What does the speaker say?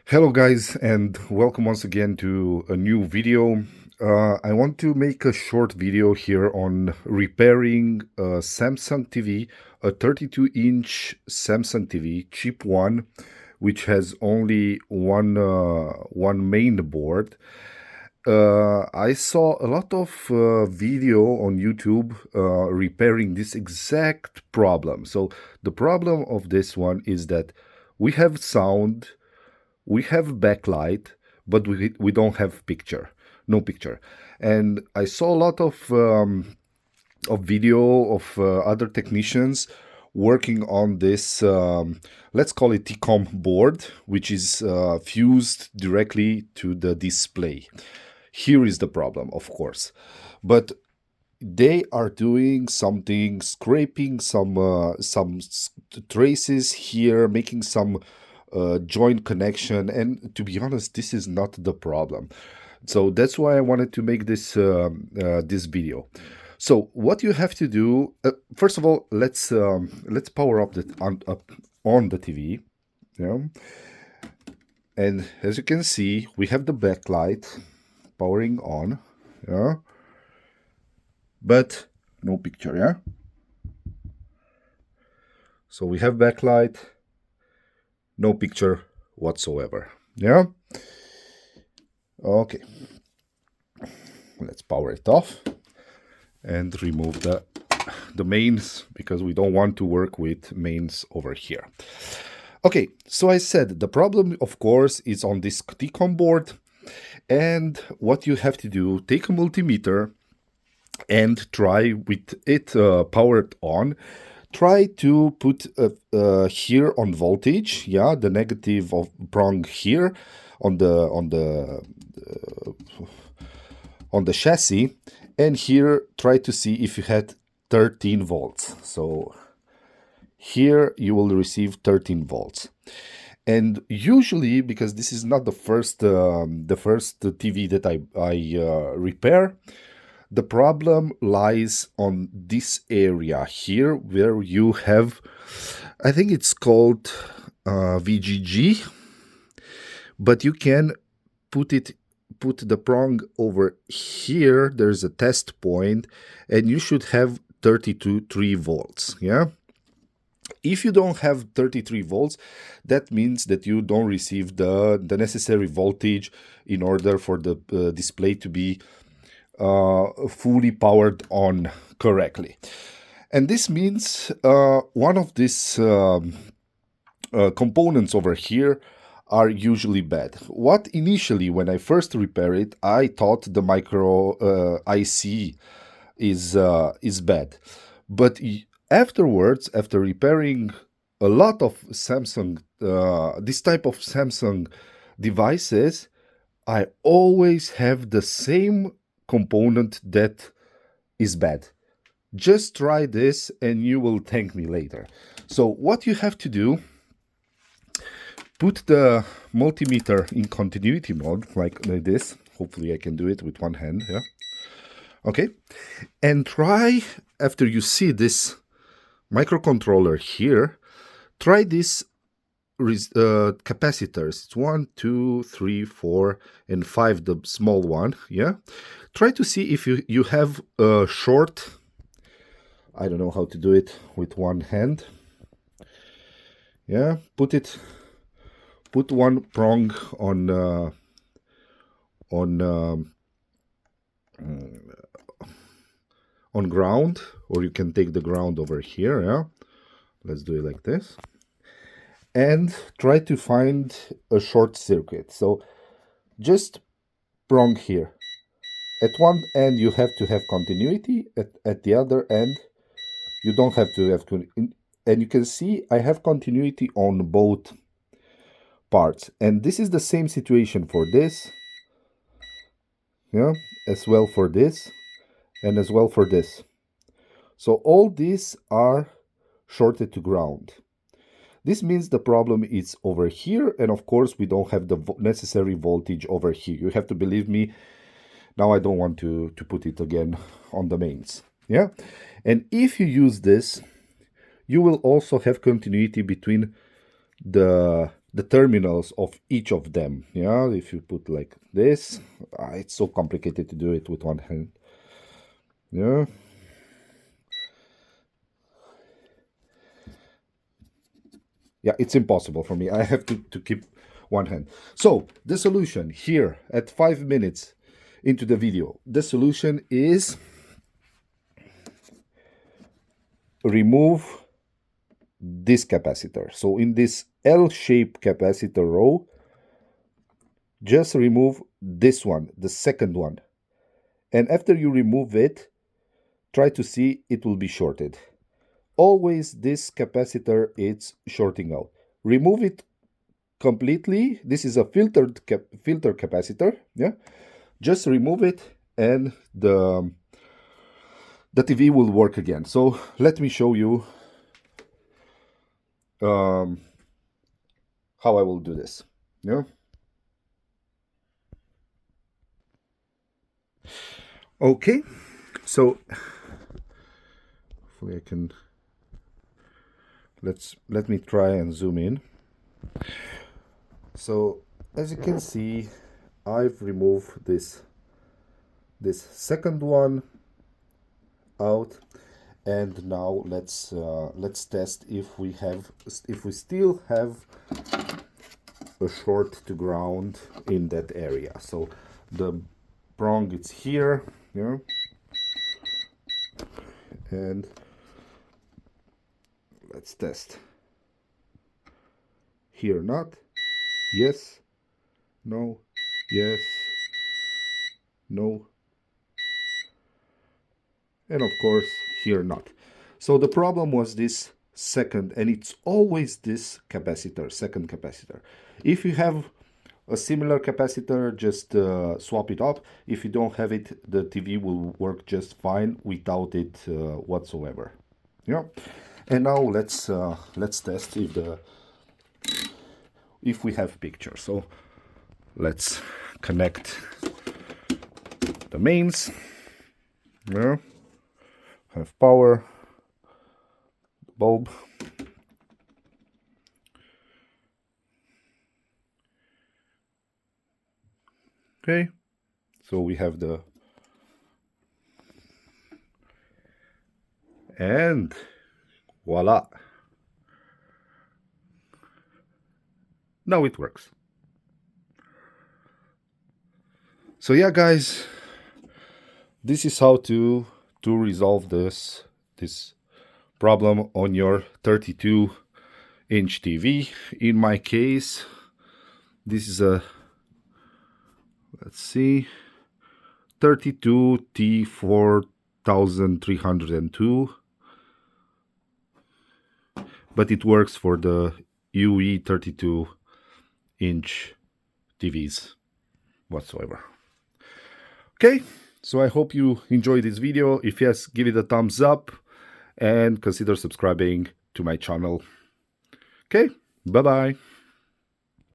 Hello guys, and welcome once again to a new video. I want to make a short video here on repairing a Samsung TV, a 32-inch Samsung TV, cheap one, which has only one main board. I saw a lot of video on YouTube repairing this exact problem. So the problem of this one is that we have sound, we have backlight, but we don't have picture, no picture. And I saw a lot of video of other technicians working on this, let's call it T-Con board, which is fused directly to the display. Here is the problem, of course, but they are doing something, scraping some traces here, making some joint connection, and to be honest, this is not the problem. So that's why I wanted to make this video. So what you have to do, first of all, let's power up on the TV, yeah. And as you can see, we have the backlight powering on, yeah, but no picture, yeah. So we have backlight, no picture whatsoever, yeah. Okay, let's power it off and remove the mains, because we don't want to work with mains over here. Okay, so I said the problem, of course, is on this T-Con board. And what you have to do, take a multimeter and try with it powered on, try to put here on voltage, yeah, the negative of prong here on the chassis, and here try to see if you had 13 volts. So here you will receive 13 volts. And usually, because this is not the first TV that I repair, the problem lies on this area here, where you have, I think it's called VGG, but you can put the prong over here. There's a test point, and you should have 32.3 volts, yeah. If you don't have 33 volts, that means that you don't receive the necessary voltage in order for the display to be fully powered on correctly. And this means one of these components over here are usually bad. What initially, when I first repair it, I thought the micro IC is bad. But afterwards, after repairing a lot of Samsung, this type of Samsung devices, I always have the same component that is bad. Just try this and you will thank me later. So what you have to do, put the multimeter in continuity mode, like this. Hopefully I can do it with one hand, yeah. Okay. And try, after you see this microcontroller here, try this capacitors. It's 1, 2, 3, 4, and 5, the small one, yeah. Try to see if you have a short. I don't know how to do it with one hand, yeah. Put one prong on ground, or you can take the ground over here, yeah. Let's do it like this, and try to find a short circuit. So just prong here. At one end you have to have continuity, at the other end you don't have to have and you can see I have continuity on both parts, and this is the same situation for this, yeah, as well for this, and as well for this. So all these are shorted to ground. This means the problem is over here, and of course we don't have the necessary voltage over here. You have to believe me. Now I don't want to put it again on the mains, yeah. And if you use this, you will also have continuity between the the terminals of each of them. Yeah, if you put like this, it's so complicated to do it with one hand. Yeah. Yeah, it's impossible for me. I have to keep one hand. So the solution here at 5 minutes into the video, the solution is remove this capacitor. So in this L-shaped capacitor row, just remove this one, the second one. And after you remove it, try to see it will be shorted. Always this capacitor is shorting out. Remove it completely. This is a filter capacitor. Yeah, just remove it and the TV will work again. So let me show you how I will do this. Yeah. Okay, so hopefully I can. Let me try and zoom in. So as you can see, I've removed this second one out, and now let's test if we still have a short to ground in that area. So the prong is here, yeah, and let's test. Here not, yes, no, yes, no, and of course here not. So the problem was this second, and it's always this capacitor, second capacitor. If you have a similar capacitor, just swap it up. If you don't have it, the TV will work just fine without it whatsoever. Yeah. And now let's test if we have picture. So let's connect the mains. Yeah. Have power, bulb. Okay, so we have the, and voila, now it works. So yeah, guys, this is how to resolve this problem on your 32-inch TV. In my case, this is a, let's see, 32 T4302, but it works for the UE 32-inch TVs whatsoever. Okay, so I hope you enjoyed this video. If yes, give it a thumbs up and consider subscribing to my channel. Okay, bye-bye.